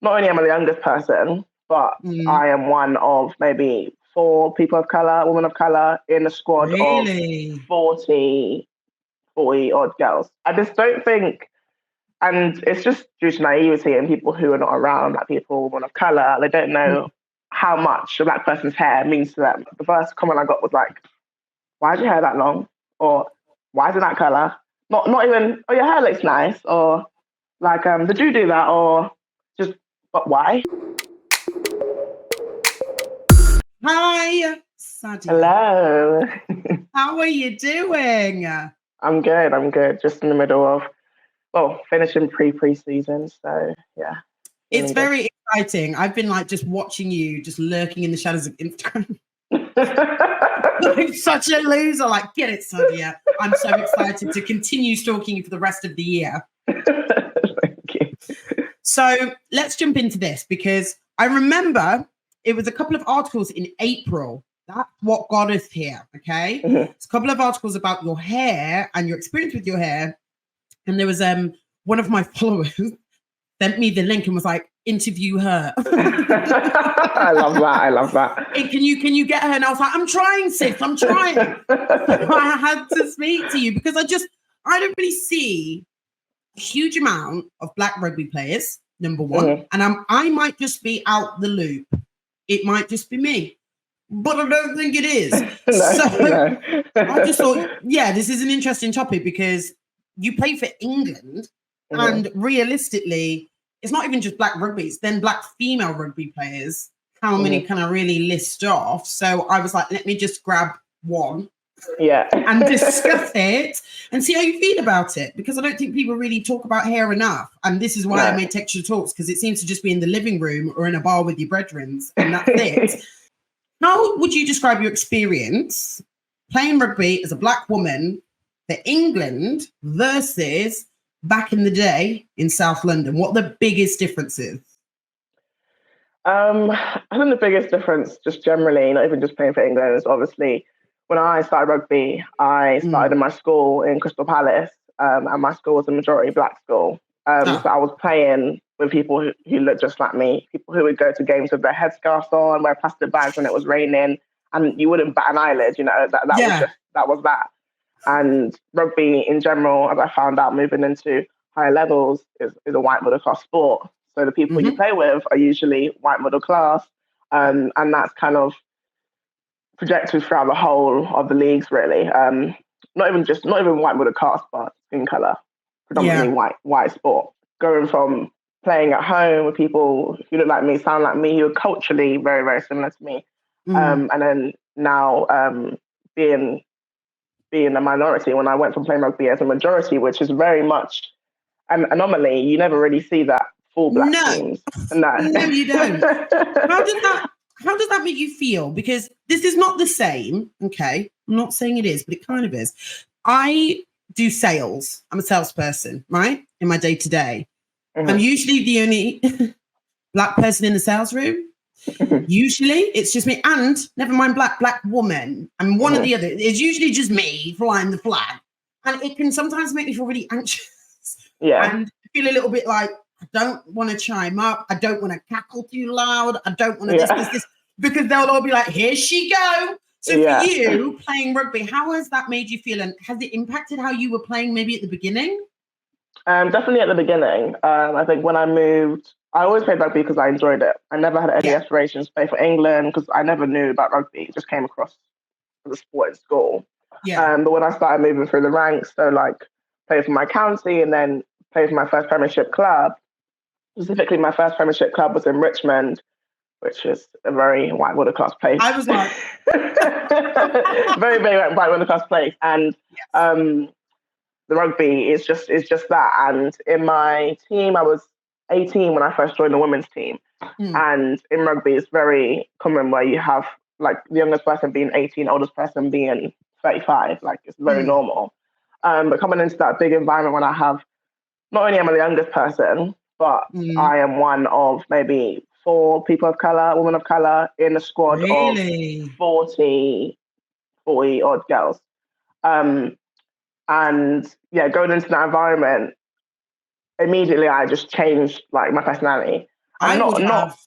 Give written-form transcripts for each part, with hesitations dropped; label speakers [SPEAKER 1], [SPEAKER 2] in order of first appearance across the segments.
[SPEAKER 1] not only am I the youngest person, but I am one of maybe 4 people of color, women of color in a squad of
[SPEAKER 2] Really?
[SPEAKER 1] 40 odd girls. I just don't think, and it's just due to naivety and people who are not around, like people, women of color, they don't know how much a black person's hair means to them. The first comment I got was like, why is your hair that long? Or why is it that color? Not even, oh, your hair looks nice. Or like, did you do that? Or just, but why?
[SPEAKER 2] Hi, Sadia.
[SPEAKER 1] Hello.
[SPEAKER 2] How are you doing?
[SPEAKER 1] I'm good. Just in the middle of, finishing pre-season. So, yeah.
[SPEAKER 2] It's very exciting. I've been like just watching you, just lurking in the shadows of Instagram. I'm such a loser. Like, get it, Sadia. I'm so excited to continue stalking you for the rest of the year.
[SPEAKER 1] Thank you.
[SPEAKER 2] So let's jump into this because I remember it was a couple of articles in April. That's what got us here, okay? It's a couple of articles about your hair and your experience with your hair. And there was one of my followers sent me the link and was like, interview her.
[SPEAKER 1] I love that.
[SPEAKER 2] Hey, can you get her? And I was like, I'm trying, sis. I'm trying. So I had to speak to you because I don't really see a huge amount of black rugby players, number one. And I might just be out the loop. It might just be me. But I don't think it is.
[SPEAKER 1] No.
[SPEAKER 2] I just thought, yeah, this is an interesting topic because you play for England and realistically, it's not even just black rugby, it's then black female rugby players. How many can I really list off? So I was like, let me just grab one and discuss it and see how you feel about it. Because I don't think people really talk about hair enough. And this is why I made Texture Talks, because it seems to just be in the living room or in a bar with your brethren, and that's it. How would you describe your experience playing rugby as a black woman for England versus back in the day in South London? What are the biggest differences?
[SPEAKER 1] I think the biggest difference, just generally, not even just playing for England, is obviously when I started rugby, I started in my school in Crystal Palace, and my school was a majority black school. So I was playing with people who looked just like me, people who would go to games with their headscarves on, wear plastic bags when it was raining, and you wouldn't bat an eyelid, that was that. And rugby in general, as I found out moving into higher levels, is a white middle class sport. So the people you play with are usually white middle class, and that's kind of projected throughout the whole of the leagues, really. Not even white middle class, but skin color, predominantly white sport. Going from playing at home with people who look like me, sound like me, who are culturally very, very similar to me, and then now being a minority when I went from playing rugby as a majority, which is very much an anomaly. You never really see that full black teams. No,
[SPEAKER 2] you don't. How does that make you feel? Because this is not the same. Okay, I'm not saying it is, but it kind of is. I do sales. I'm a salesperson, right? In my day to day, I'm usually the only black person in the sales room. Usually it's just me, and never mind black woman. I'm one or the other. It's usually just me flying the flag, and it can sometimes make me feel really anxious. And feel a little bit like I don't want to chime up. I don't want to cackle too loud. I don't want to this, because they'll all be like, here she go. So for you playing rugby, how has that made you feel? And has it impacted how you were playing maybe at the beginning?
[SPEAKER 1] Definitely at the beginning. I think when I moved, I always played rugby because I enjoyed it. I never had any aspirations to play for England because I never knew about rugby. It just came across as a sport in school. But when I started moving through the ranks, so like play for my county and then play for my first Premiership club, specifically my first Premiership club was in Richmond, which is a very white middle class place.
[SPEAKER 2] I was like...
[SPEAKER 1] very, very white middle class place. And the rugby is just that. And in my team, I was 18 when I first joined the women's team. And in rugby, it's very common where you have like the youngest person being 18, oldest person being 35. Like it's very normal. But coming into that big environment when I have, not only am I the youngest person, but I am one of maybe 4 people of color, women of color in a squad of 40 odd girls. And going into that environment, immediately I just changed like my personality. And
[SPEAKER 2] I would have.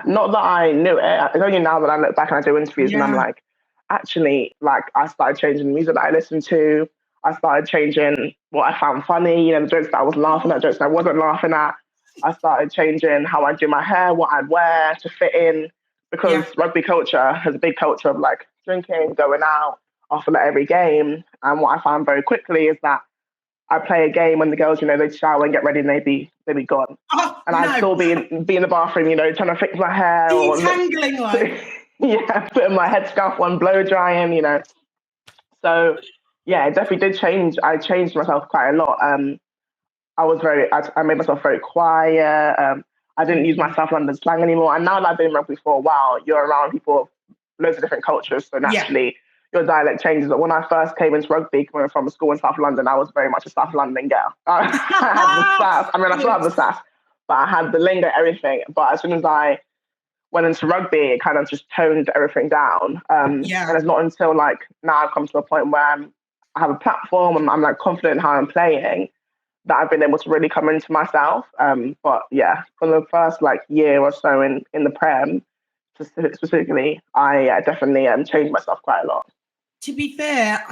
[SPEAKER 1] not that I knew it. It's only now that I look back and I do interviews and I'm like, actually, like I started changing the music that I listened to. I started changing what I found funny, the jokes that I was laughing at, jokes that I wasn't laughing at. I started changing how I do my hair, what I'd wear to fit in, because rugby culture has a big culture of like drinking, going out after like every game. And what I found very quickly is that I play a game and the girls, they'd shower and get ready and they'd be gone.
[SPEAKER 2] Oh,
[SPEAKER 1] and I'd still be in the bathroom, trying to fix my hair.
[SPEAKER 2] Detangling,
[SPEAKER 1] putting my headscarf on, blow drying, So, yeah, it definitely did change. I changed myself quite a lot. I made myself very quiet. I didn't use my South London slang anymore. And now that I've been in rugby for a while, you're around people of loads of different cultures. So naturally, your dialect changes. But when I first came into rugby, coming from a school in South London, I was very much a South London girl. I had the sass. I mean, I still have the sass, but I had the lingo, everything. But as soon as I went into rugby, it kind of just toned everything down. And it's not until like now I've come to a point where I have a platform and I'm like confident in how I'm playing that I've been able to really come into myself. But yeah, for the first like year or so in the Prem, specifically, I definitely changed myself quite a lot.
[SPEAKER 2] To be fair,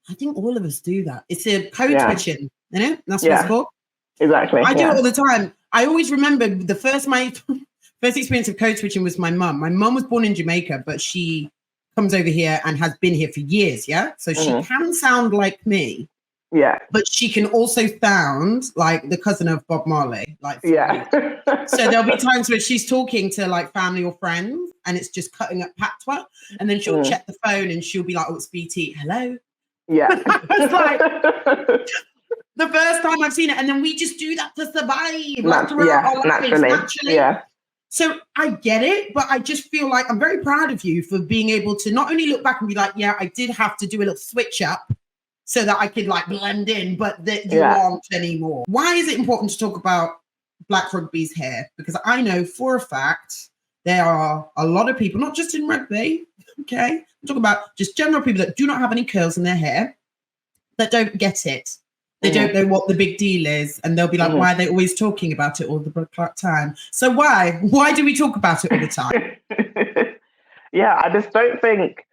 [SPEAKER 2] I think all of us do that. It's a code switching, That's what it's called.
[SPEAKER 1] Exactly.
[SPEAKER 2] I do it all the time. I always remember my first experience of code switching was my mum. My mum was born in Jamaica, but she comes over here and has been here for years, So she can sound like me.
[SPEAKER 1] Yeah.
[SPEAKER 2] But she can also sound like the cousin of Bob Marley. So there'll be times where she's talking to like family or friends and it's just cutting up patois. And then she'll check the phone and she'll be like, oh, it's BT. Hello?
[SPEAKER 1] Yeah.
[SPEAKER 2] It's like the first time I've seen it. And then we just do that to survive. Naturally.
[SPEAKER 1] Yeah.
[SPEAKER 2] So I get it, but I just feel like I'm very proud of you for being able to not only look back and be like, I did have to do a little switch up so that I could like blend in, but that you aren't anymore. Why is it important to talk about Black rugby's hair? Because I know for a fact there are a lot of people, not just in rugby, okay? I'm talking about just general people that do not have any curls in their hair, that don't get it. They don't know what the big deal is. And they'll be like, why are they always talking about it all the time? So why? Why do we talk about it all the time?
[SPEAKER 1] Yeah, I just don't think,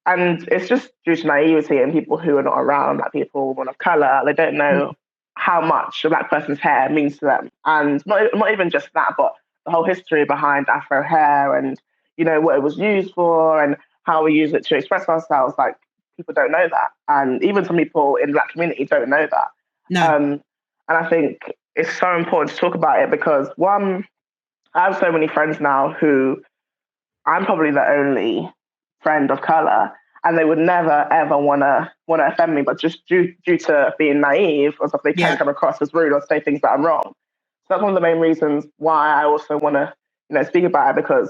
[SPEAKER 1] and it's just due to naivety and people who are not around, like people, women of colour, they don't know how much a Black person's hair means to them. And not even just that, but the whole history behind Afro hair and, what it was used for and how we use it to express ourselves. Like, people don't know that. And even some people in the Black community don't know that.
[SPEAKER 2] No.
[SPEAKER 1] And I think it's so important to talk about it because, one, I have so many friends now who I'm probably the only friend of color, and they would never ever want to offend me, but just due to being naive or stuff, they can come across as rude or say things that I'm wrong. So that's one of the main reasons why I also want to speak about it, because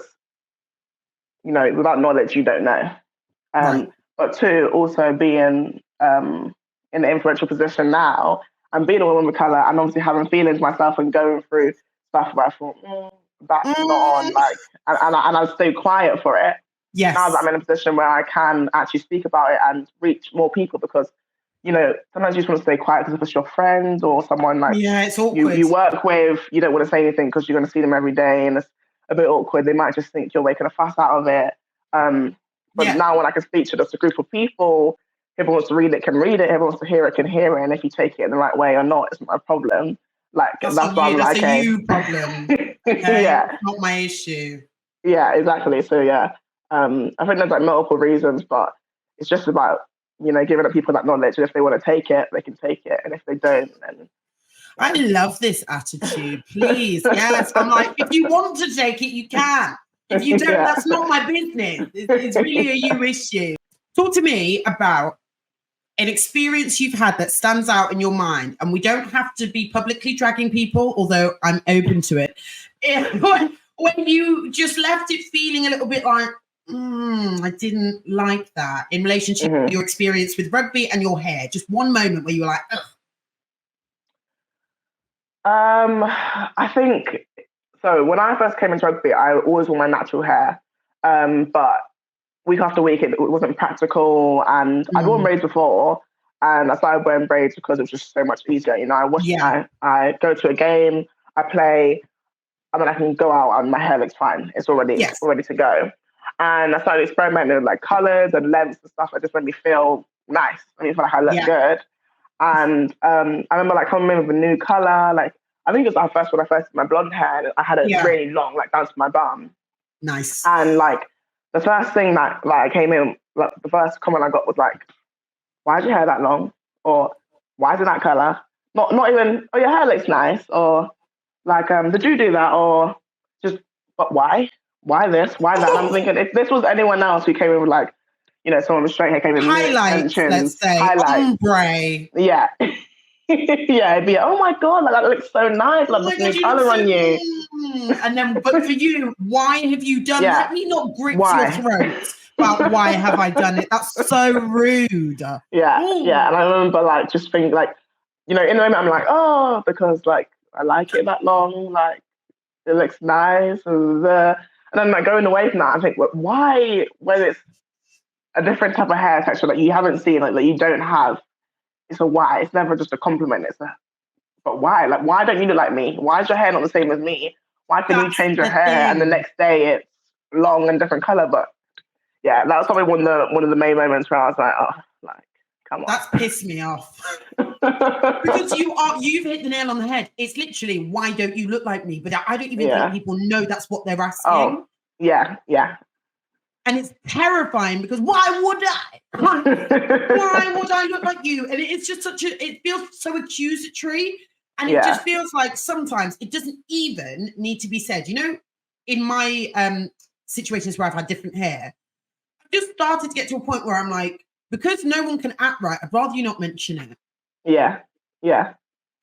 [SPEAKER 1] without knowledge you don't know. But two, also being in an influential position now and being a woman of color and obviously having feelings myself and going through stuff where I thought that's not on, like, and I stay quiet for it.
[SPEAKER 2] Yes.
[SPEAKER 1] Now that I'm in a position where I can actually speak about it and reach more people, because sometimes you just want to stay quiet because if it's your friend or someone like
[SPEAKER 2] it's awkward.
[SPEAKER 1] You work with, you don't want to say anything because you're going to see them every day and it's a bit awkward. They might just think you're making a fuss out of it. But now when I can speak to just a group of people, whoever wants to read it can read it, whoever wants to hear it can hear it, and if you take it in the right way or not, it's not a problem. Like that's why I'm like,
[SPEAKER 2] that's a you problem. Okay? Not my issue.
[SPEAKER 1] Yeah, exactly. So I think there's like multiple reasons, but it's just about giving people that knowledge, and if they want to take it, they can take it, and if they don't, then.
[SPEAKER 2] I love this attitude. Please, yes. I'm like, if you want to take it, you can. If you don't, that's not my business. It's really a you issue. Talk to me about an experience you've had that stands out in your mind, and we don't have to be publicly dragging people, although I'm open to it. When you just left it feeling a little bit like, I didn't like that in relationship to your experience with rugby and your hair. Just one moment where you were like, ugh.
[SPEAKER 1] I think so. When I first came into rugby, I always wore my natural hair, but week after week it wasn't practical, and I'd worn braids before, and I started wearing braids because it was just so much easier. I go to a game, I play, and then I can go out and my hair looks fine. It's already ready to go. And I started experimenting with like colors and lengths and stuff that just made me feel nice. I mean, feel like I look good. And I remember like coming in with a new color. Like I think it was when I first did my blonde hair. And I had it really long, like down to my bum.
[SPEAKER 2] Nice.
[SPEAKER 1] And like the first thing that I came in, like the first comment I got was like, "Why is your hair that long?" Or "Why is it that color?" Not even, "Oh, your hair looks nice," or like, "Did you do that?" Or just, "But why? Why this? Why that?" And I'm thinking, if this was anyone else who came in with like, someone with straight hair came in with
[SPEAKER 2] highlights, let's say,
[SPEAKER 1] highlights,
[SPEAKER 2] ombre,
[SPEAKER 1] yeah, yeah, it'd be, "Oh my god, like that looks so nice, like this new color on you."
[SPEAKER 2] And then, but for you, why have you done? Let me not grip your throat. But why have I done it? That's so rude.
[SPEAKER 1] Yeah. And I remember like just thinking like, in the moment I'm like, oh, because like I like it that long, like it looks nice, and then like going away from that, I think, well, why when it's a different type of hair texture that you haven't seen, like that you don't have, it's a why. It's never just a compliment. But why? Like, why don't you look like me? Why is your hair not the same as me? Why can you change your hair and the next day it's long and different color? But yeah, that was probably one of the main moments where I was like, oh, like, come on.
[SPEAKER 2] That's pissed me off. Because you've hit the nail on the head. It's literally, why don't you look like me? But I don't even think people know that's what they're asking.
[SPEAKER 1] Oh, yeah.
[SPEAKER 2] And it's terrifying because why would I look like you? And it's just it feels so accusatory. And it just feels like sometimes it doesn't even need to be said. In my situations where I've had different hair, I've just started to get to a point where I'm like, because no one can act right, I'd rather you not mention it.
[SPEAKER 1] Yeah.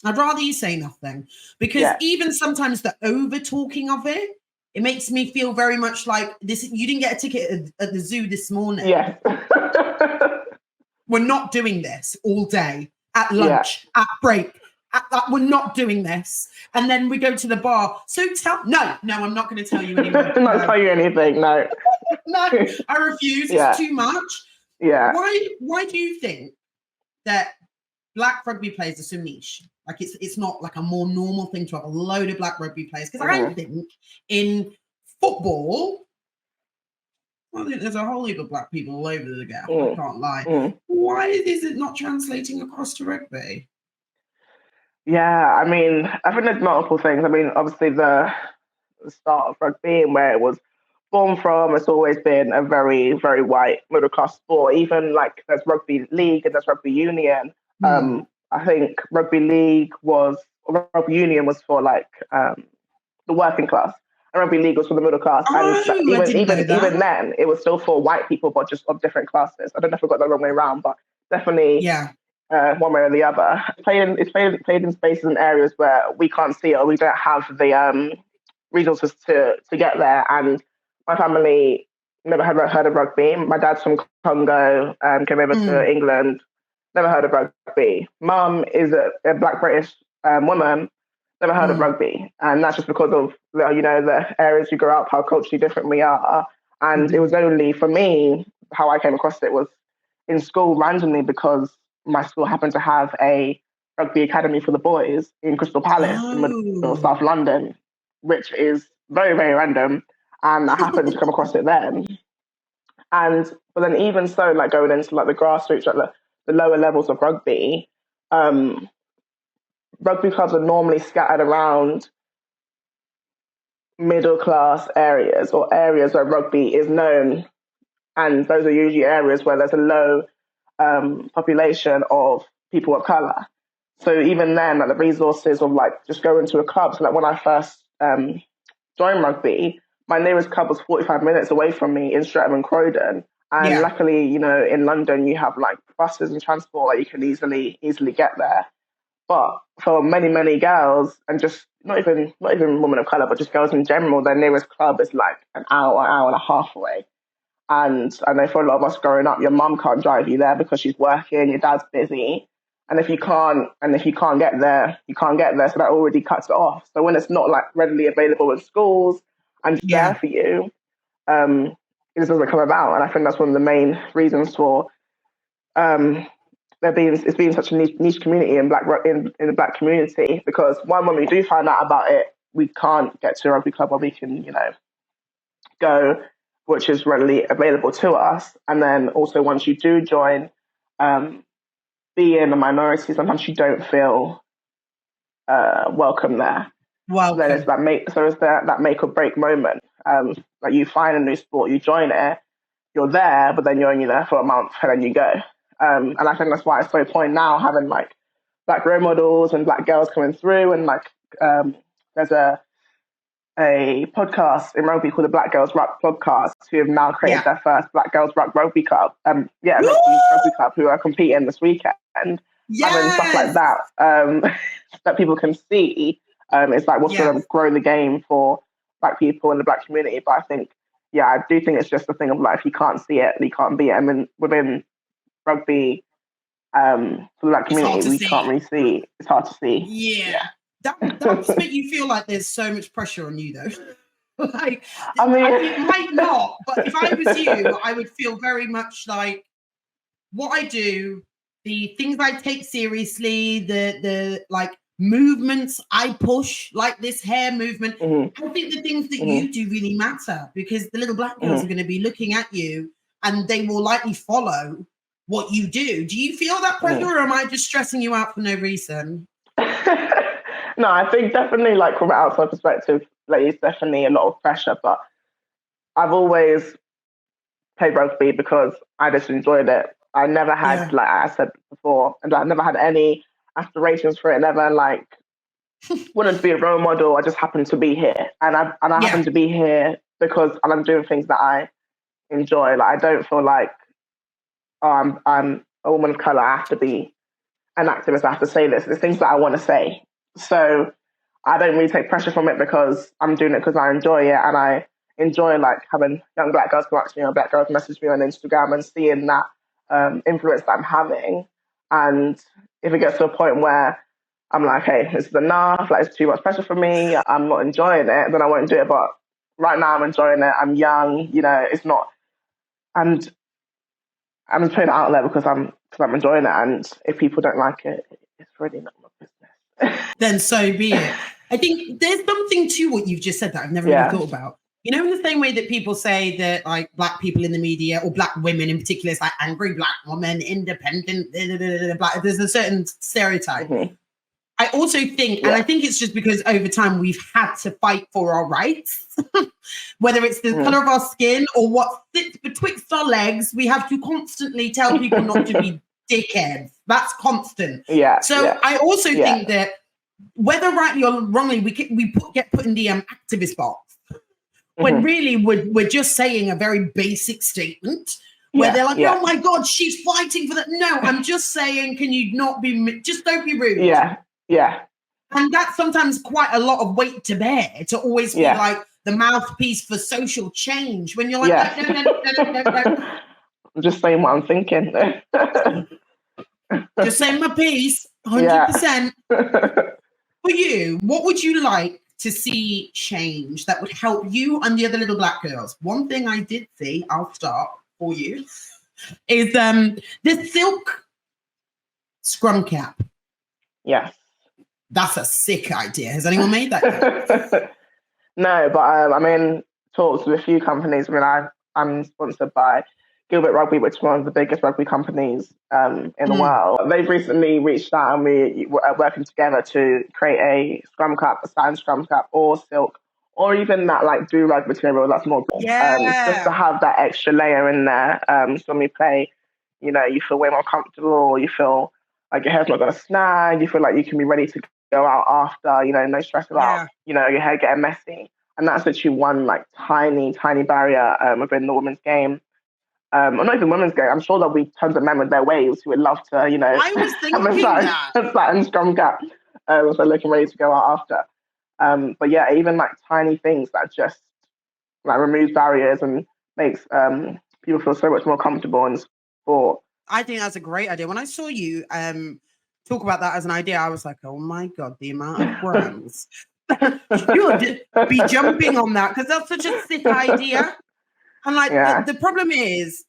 [SPEAKER 2] I'd rather you say nothing. Because even sometimes the over talking of it makes me feel very much like this. You didn't get a ticket at the zoo this morning.
[SPEAKER 1] Yeah.
[SPEAKER 2] We're not doing this all day, at lunch, at break. We're not doing this. And then we go to the bar. So no, I'm not going to tell you anymore.
[SPEAKER 1] I'm not telling you anything, no.
[SPEAKER 2] No, I refuse. It's too much.
[SPEAKER 1] Yeah.
[SPEAKER 2] Why do you think that black rugby players are so niche? Like it's not like a more normal thing to have a load of black rugby players. Because I think in football, I think there's a whole heap of black people all over the gap. I can't lie. Why is it not translating across to rugby?
[SPEAKER 1] Yeah, I mean, I think there's multiple things. I mean, obviously the start of rugby and where it was born from, it's always been a very, very white middle class sport. Even like there's rugby league and there's rugby union. I think rugby union was for like the working class, and rugby league was for the middle class. And even then, it was still for white people, but just of different classes. I don't know if I got that wrong way around, but definitely one way or the other. It's played in spaces and areas where we can't see it or we don't have the resources to get there. And my family never had heard of rugby. My dad's from Congo, came over to England, never heard of rugby. Mum is a black British woman, never heard of rugby. And that's just because of, the areas you grow up, how culturally different we are. And it was only for me, how I came across it was in school randomly because my school happened to have a rugby academy for the boys in Crystal Palace in South London, which is very, very random. And I happened to come across it then. But then even so, like going into like the grassroots, like the lower levels of rugby, rugby clubs are normally scattered around middle class areas or areas where rugby is known. And those are usually areas where there's a low population of people of color. So even then, like the resources of like just going to a club. So like when I first joined rugby, my nearest club was 45 minutes away from me in Streatham and Croydon. And luckily, in London, you have like buses and transport that you can easily get there. But for many, many girls, and just not even women of color, but just girls in general, their nearest club is like an hour and a half away. And I know for a lot of us growing up, your mum can't drive you there because she's working, your dad's busy. And if you can't get there, you can't get there. So that already cuts it off. So when it's not like readily available in schools and there for you, it just doesn't come about. And I think that's one of the main reasons for it's being such a niche community in the black community, because when we do find out about it, we can't get to a rugby club where we can, go, which is readily available to us. And then also once you do join, being a minority, sometimes you don't feel welcome there.
[SPEAKER 2] Welcome.
[SPEAKER 1] Then it's that make or break moment. Like you find a new sport, you join it, you're there, but then you're only there for a month and then you go. And I think that's why it's so important now having like black role models and black girls coming through, and like there's a podcast in rugby called the Black Girls Ruck Podcast, who have now created their first Black Girls Ruck Rugby Cup. Rugby Cup, who are competing this weekend. Having stuff like that that people can see. It's like what's going to grow the game for black people in the black community. But I think, I do think it's just a thing of like, if you can't see it, you can't be it. I mean, within rugby, for the black community, we can't really see. It's hard to see.
[SPEAKER 2] Yeah. That must make you feel like there's so much pressure on you, though. Like,
[SPEAKER 1] I mean,
[SPEAKER 2] it might not, but if I was you, I would feel very much like what I do, the things I take seriously, the like movements I push, like this hair movement. I think the things that you do really matter, because the little black girls are going to be looking at you and they will likely follow what you do. Do you feel that pressure, or am I just stressing you out for no reason?
[SPEAKER 1] No, I think definitely, like, from an outside perspective, like, it's definitely a lot of pressure, but I've always played rugby because I just enjoyed it. I never had, like I said before, and I never had any aspirations for it, never, like, wanted to be a role model. I just happened to be here. And I happen to be here because I'm doing things that I enjoy. Like, I don't feel like, I'm a woman of colour, I have to be an activist, I have to say this. There's things that I want to say. So I don't really take pressure from it because I'm doing it because I enjoy it, and I enjoy like having young black girls come up to me or black girls message me on Instagram and seeing that influence that I'm having. And if it gets to a point where I'm like, hey, this is enough, like it's too much pressure for me, I'm not enjoying it, then I won't do it. But right now I'm enjoying it. I'm young, it's not, and I'm just putting it out there because I'm enjoying it. And if people don't like it, it's really not my business.
[SPEAKER 2] Then so be it. I think there's something to what you've just said that I've never really thought about. In the same way that people say that like black people in the media, or black women in particular, it's like angry black woman, independent, black, there's a certain stereotype. I also think, and I think it's just because over time we've had to fight for our rights, whether it's the color of our skin or what sits betwixt our legs, we have to constantly tell people not to be dickheads. That's constant. I also think that whether rightly or wrongly, we get put in the activist box, when really we're just saying a very basic statement where they're like, oh my God, she's fighting for that. No, I'm just saying, can you not be, just don't be rude. And that's sometimes quite a lot of weight to bear, to always be like the mouthpiece for social change, when you're like, no.
[SPEAKER 1] I'm just saying what I'm thinking.
[SPEAKER 2] Just saying my piece, 100%. For you, what would you like to see change that would help you and the other little black girls? One thing I did see, I'll start for you, is the silk scrum cap.
[SPEAKER 1] Yes.
[SPEAKER 2] That's a sick idea. Has anyone made that yet?
[SPEAKER 1] No, but I'm in talks with a few companies. I mean, I'm sponsored by Gilbert Rugby, which is one of the biggest rugby companies in the world. They've recently reached out, and we are working together to create a scrum cap, a satin scrum cap, or silk, or even that like blue rug material that's more just to have that extra layer in there. So when we play, you feel way more comfortable, you feel like your hair's not going to snag, you feel like you can be ready to go out after, no stress about, your hair getting messy. And that's literally one like tiny, tiny barrier within the women's game. Or not even women's game. I'm sure there'll be tons of men with their waves who would love to,
[SPEAKER 2] I was thinking
[SPEAKER 1] have a satin scrum cap if they're looking ready to go out after. But yeah, even like tiny things that just like removes barriers and makes people feel so much more comfortable in sport.
[SPEAKER 2] I think that's a great idea. When I saw you talk about that as an idea, I was like, oh my God, the amount of brands you'll be jumping on that, because that's such a sick idea. And like the problem is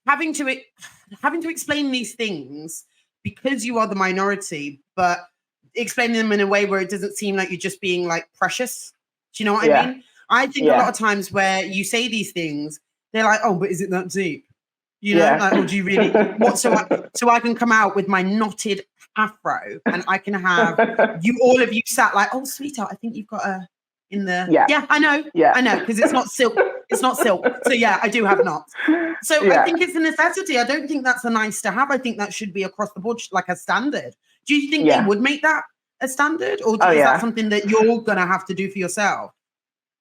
[SPEAKER 2] having to explain these things because you are the minority, but explaining them in a way where it doesn't seem like you're just being like precious. Do you know what
[SPEAKER 1] Yeah.
[SPEAKER 2] I mean? I think a lot of times where you say these things, they're like, oh, but is it that deep? You know, like, oh, do you really? What? So I can come out with my knotted afro and I can have all of you sat like, oh, sweetheart, I think you've got a in the. Yeah, I know. Yeah. I know, because it's not silk. It's not silk. So yeah, I do have knots. So I think it's a necessity. I don't think that's a nice to have. I think that should be across the board, like a standard. Do you think they would make that a standard, or is that something that you're gonna have to do for yourself?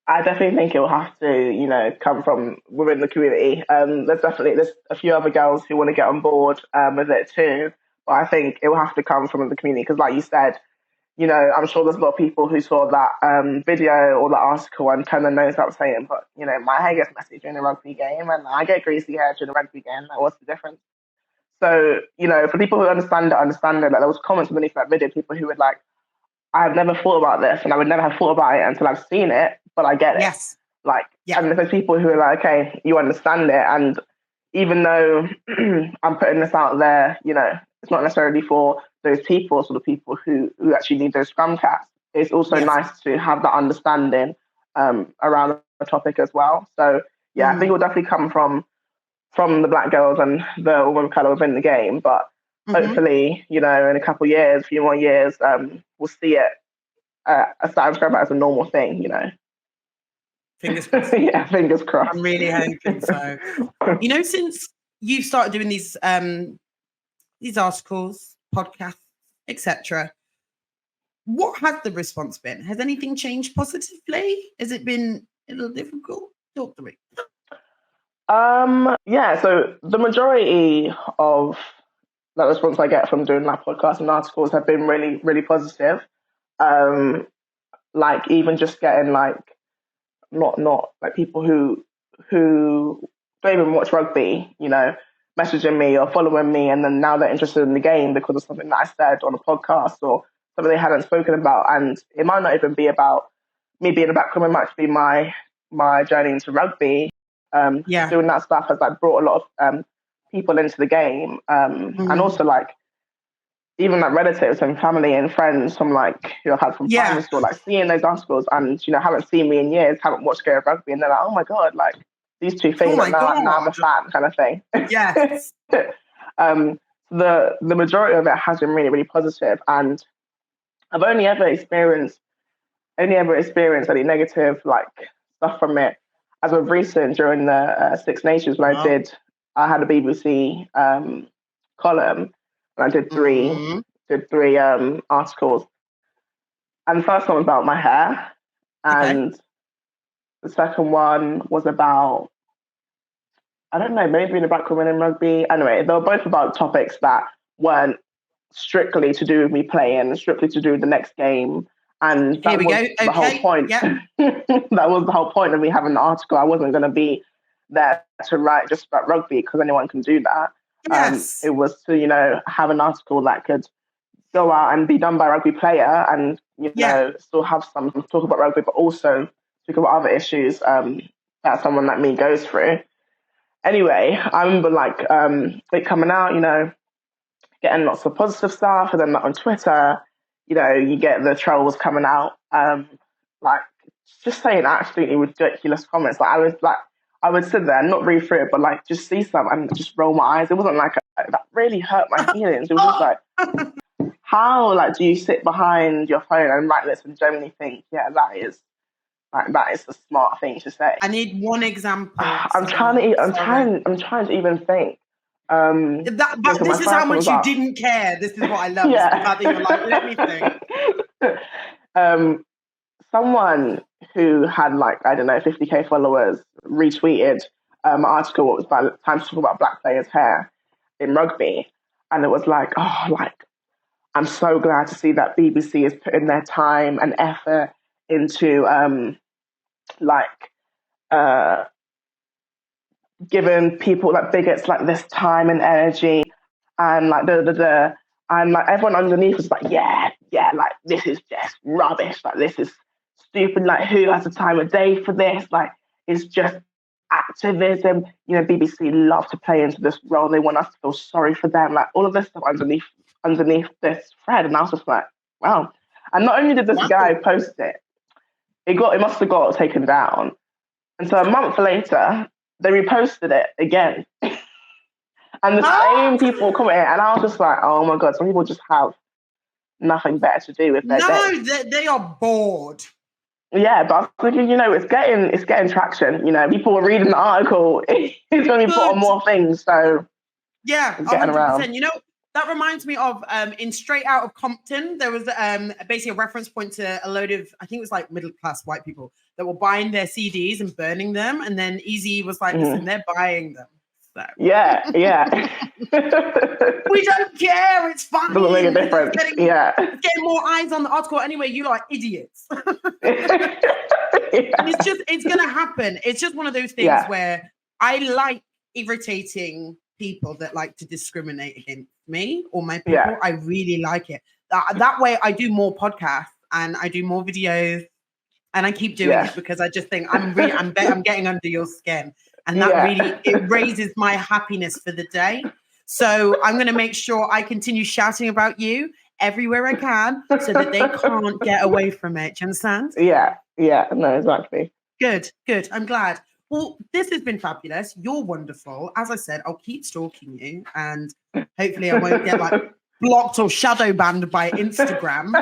[SPEAKER 1] I definitely think it will have to, you know, come from within the community. There's a few other girls who want to get on board with it too, but I think it will have to come from the community because, like you said, you know, I'm sure there's a lot of people who saw that video or the article and kind of knows what I'm saying, but, you know, my hair gets messy during a rugby game and I get greasy hair during a rugby game. Like, what's the difference? So, you know, for people who understand it. Like, there was comments underneath that video, people who were like, I've never thought about this and I would never have thought about it until I've seen it, but I get it.
[SPEAKER 2] Yes.
[SPEAKER 1] Like, and there's people who are like, okay, you understand it. And even though I'm putting this out there, you know, it's not necessarily for those people, sort of people who actually need those scrum caps. It's also nice to have that understanding around the topic as well. So, yeah, I think it will definitely come from the black girls and the women of colour within the game. But hopefully, you know, in a few more years, we'll see it starting to go back as a normal thing, you know.
[SPEAKER 2] Fingers crossed.
[SPEAKER 1] Yeah, fingers crossed.
[SPEAKER 2] I'm really hoping so. You know, since you've started doing these articles, podcasts, etc., what has the response been? Has anything changed positively? Has it been a little difficult? Talk to me.
[SPEAKER 1] Yeah, so the majority of that response I get from doing like podcasts and articles have been really, really positive. Like even just getting like not like people who don't even watch rugby, you know, messaging me or following me, and then now they're interested in the game because of something that I said on a podcast or something they hadn't spoken about. And it might not even be about me being a backroom, it might be my journey into rugby. Doing that stuff has like brought a lot of people into the game, and also like even like relatives and family and friends from like who I've had from primary school, like seeing those articles and, you know, haven't seen me in years, haven't watched Go Rugby, and they're like, oh my God, like these two things, now I'm a fan kind of thing.
[SPEAKER 2] Yes.
[SPEAKER 1] The majority of it has been really, really positive, and I've only ever experienced any negative like stuff from it as of recent during the Six Nations when I had a BBC column. And I did three articles. And the first one was about my hair. And the second one was about, I don't know, maybe in the black women in rugby. Anyway, they were both about topics that weren't strictly to do with me playing, strictly to do with the next game. And that was the whole point. That was the whole point of me having the article. I wasn't going to be there to write just about rugby because anyone can do that. It was to, you know, have an article that could go out and be done by a rugby player and, you know, still have some talk about rugby, but also talk about other issues that someone like me goes through. Anyway, I remember like it coming out, you know, getting lots of positive stuff, and then like, on Twitter, you know, you get the trolls coming out, like just saying absolutely ridiculous comments. Like I would sit there and not read through it, but like just see some and just roll my eyes. It wasn't like that really hurt my feelings. It was just like, how like do you sit behind your phone and write this and genuinely think, yeah, that is the smart thing to say.
[SPEAKER 2] I need one example.
[SPEAKER 1] I'm trying to even think.
[SPEAKER 2] But this is how much you didn't care. This is what I love. Yeah. The fact that you're like, let me think.
[SPEAKER 1] Someone who had like, I don't know, 50k followers retweeted an article what was about time to talk about black players' hair in rugby, and it was like, oh, like I'm so glad to see that BBC is putting their time and effort into giving people like bigots like this time and energy, and like and like everyone underneath was like, yeah, like this is just rubbish, like this is stupid, like who has the time of day for this, like it's just activism, you know, BBC love to play into this role, they want us to feel sorry for them, like all of this stuff underneath this thread. And I was just like, Wow. And not only did this guy post it, it must have got taken down. And so a month later, they reposted it again. And the same people commented, and I was just like, oh my God, some people just have nothing better to do with their day.
[SPEAKER 2] No, they are bored.
[SPEAKER 1] Yeah, but I was thinking, it's getting traction. People are reading the article. It's going to be put on more things. So
[SPEAKER 2] yeah, 100%. Around. That reminds me of in Straight Out of Compton, there was basically a reference point to a load of, I think it was like middle class white people that were buying their CDs and burning them. And then Easy was like, listen, they're buying them. So.
[SPEAKER 1] Yeah.
[SPEAKER 2] We don't care. It's fine.
[SPEAKER 1] Doesn't make a difference.
[SPEAKER 2] It's getting more eyes on the article anyway. You are idiots. And it's going to happen. It's just one of those things where I like irritating people that like to discriminate against me or my people. I really like it. That way I do more podcasts and I do more videos and I keep doing it because I just think I'm getting under your skin. And that really, it raises my happiness for the day. So I'm going to make sure I continue shouting about you everywhere I can so that they can't get away from it. Do you understand?
[SPEAKER 1] Yeah. No, exactly.
[SPEAKER 2] Good. I'm glad. Well, this has been fabulous. You're wonderful. As I said, I'll keep stalking you and hopefully I won't get like blocked or shadow banned by Instagram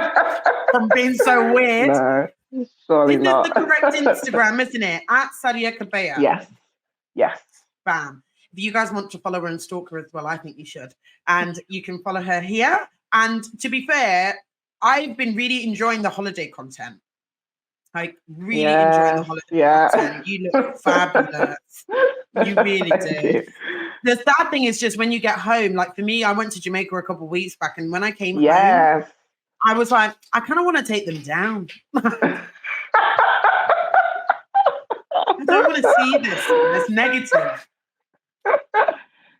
[SPEAKER 2] from being so weird.
[SPEAKER 1] No, sorry not.
[SPEAKER 2] This is the correct Instagram, isn't it? At Sadia Kabeya.
[SPEAKER 1] Yes.
[SPEAKER 2] Bam. If you guys want to follow her and stalk her as well, I think you should. And you can follow her here. And to be fair, I've been really enjoying the holiday content. Like, really enjoying the holiday content. You look fabulous. You really do. The sad thing is just when you get home, like for me, I went to Jamaica a couple of weeks back. And when I came home, I was like, I kind of want to take them down. I don't want to see this. It's negative.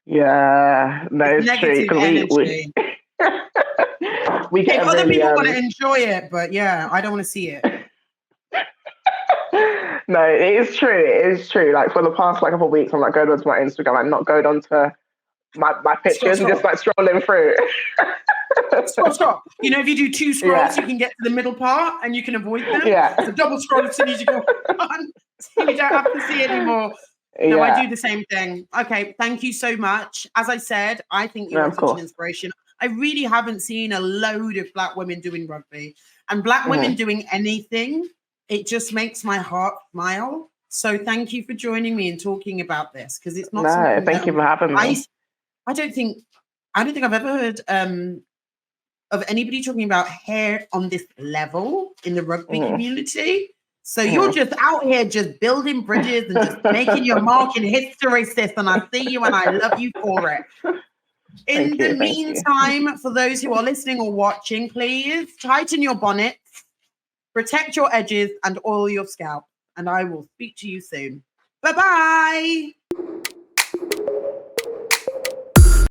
[SPEAKER 1] Yeah, no, it's
[SPEAKER 2] negative
[SPEAKER 1] true.
[SPEAKER 2] Energy.
[SPEAKER 1] We get
[SPEAKER 2] other people want to enjoy it, but I don't want to see it.
[SPEAKER 1] No, it is true. It is true. Like for the past couple of weeks, I'm like going onto my Instagram and not going onto my pictures and just like scrolling through.
[SPEAKER 2] Stop. If you do 2 scrolls, you can get to the middle part and you can avoid them. It's a double scroll as soon as you go on. So you don't have to see it anymore. No, I do the same thing. Okay, thank you so much. As I said, I think you're such an inspiration. I really haven't seen a load of Black women doing rugby and Black women doing anything. It just makes my heart smile. So thank you for joining me and talking about this because it's not.
[SPEAKER 1] No, thank you for having me.
[SPEAKER 2] I don't think I've ever heard of anybody talking about hair on this level in the rugby community. So you're just out here just building bridges and just making your mark in history, sis. And I see you and I love you for it. In the meantime, for those who are listening or watching, please tighten your bonnets, protect your edges and oil your scalp. And I will speak to you soon. Bye-bye.